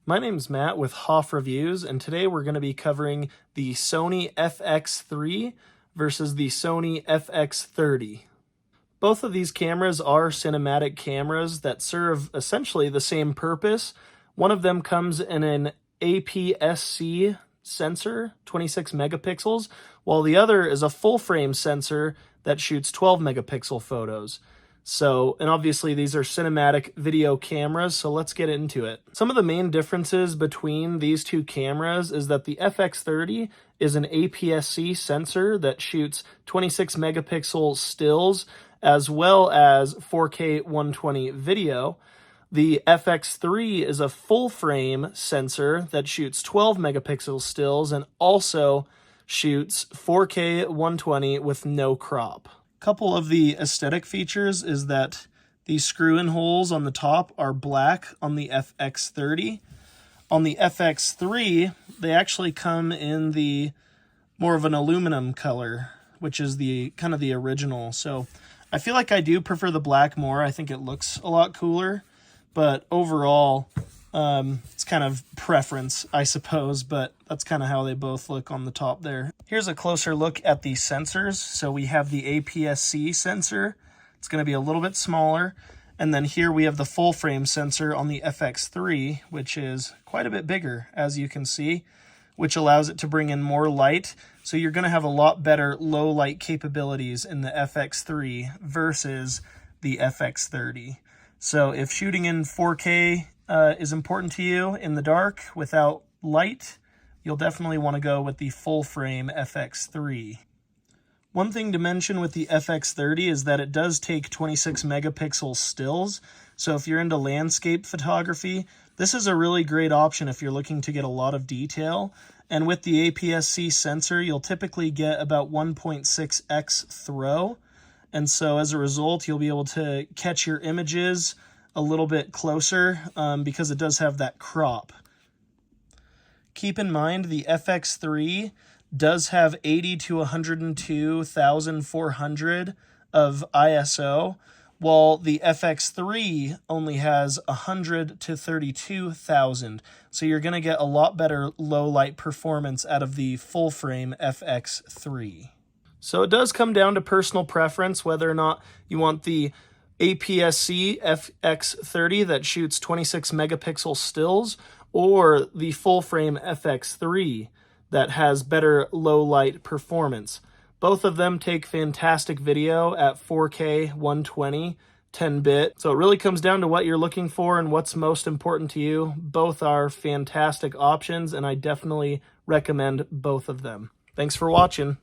My name's Matt with Hoff Reviews, and today we're going to be covering the Sony FX3 versus the Sony FX30. Both of these cameras are cinematic cameras that serve essentially the same purpose. One of them comes in an APS-C sensor, 26 megapixels, while the other is a full-frame sensor that shoots 12 megapixel photos. And obviously these are cinematic video cameras, so let's get into it. Some of the main differences between these two cameras is that the FX30 is an APS-C sensor that shoots 26 megapixel stills as well as 4K 120 video. The FX3 is a full-frame sensor that shoots 12 megapixel stills and also shoots 4K 120 with no crop. Couple of the aesthetic features is that the screw-in holes on the top are black on the FX30. On the FX3, they actually come in the more of an aluminum color, which is the kind of the original. So I feel like I do prefer the black more. I think it looks a lot cooler, but overall, it's kind of preference, I suppose, but that's kind of how they both look on the top there. Here's a closer look at the sensors. So we have the APS-C sensor. It's going to be a little bit smaller. And then here we have the full frame sensor on the FX3, which is quite a bit bigger, as you can see, which allows it to bring in more light. So you're going to have a lot better low light capabilities in the FX3 versus the FX30. So if shooting in 4K is important to you in the dark without light, you'll definitely want to go with the full frame FX3. One thing to mention with the FX30 is that it does take 26 megapixel stills. So if you're into landscape photography, this is a really great option if you're looking to get a lot of detail. And with the APS-C sensor, you'll typically get about 1.6x throw. And so as a result, you'll be able to catch your images a little bit closer because it does have that crop. Keep in mind the FX3 does have 80 to 102,400 of ISO, while the FX3 only has 100 to 32,000. So you're going to get a lot better low light performance out of the full frame FX3. So it does come down to personal preference whether or not you want the APS-C FX30 that shoots 26 megapixel stills or the full frame FX3 that has better low light performance. Both of them take fantastic video at 4K 120 10-bit. So it really comes down to what you're looking for and what's most important to you. Both are fantastic options and I definitely recommend both of them. Thanks for watching.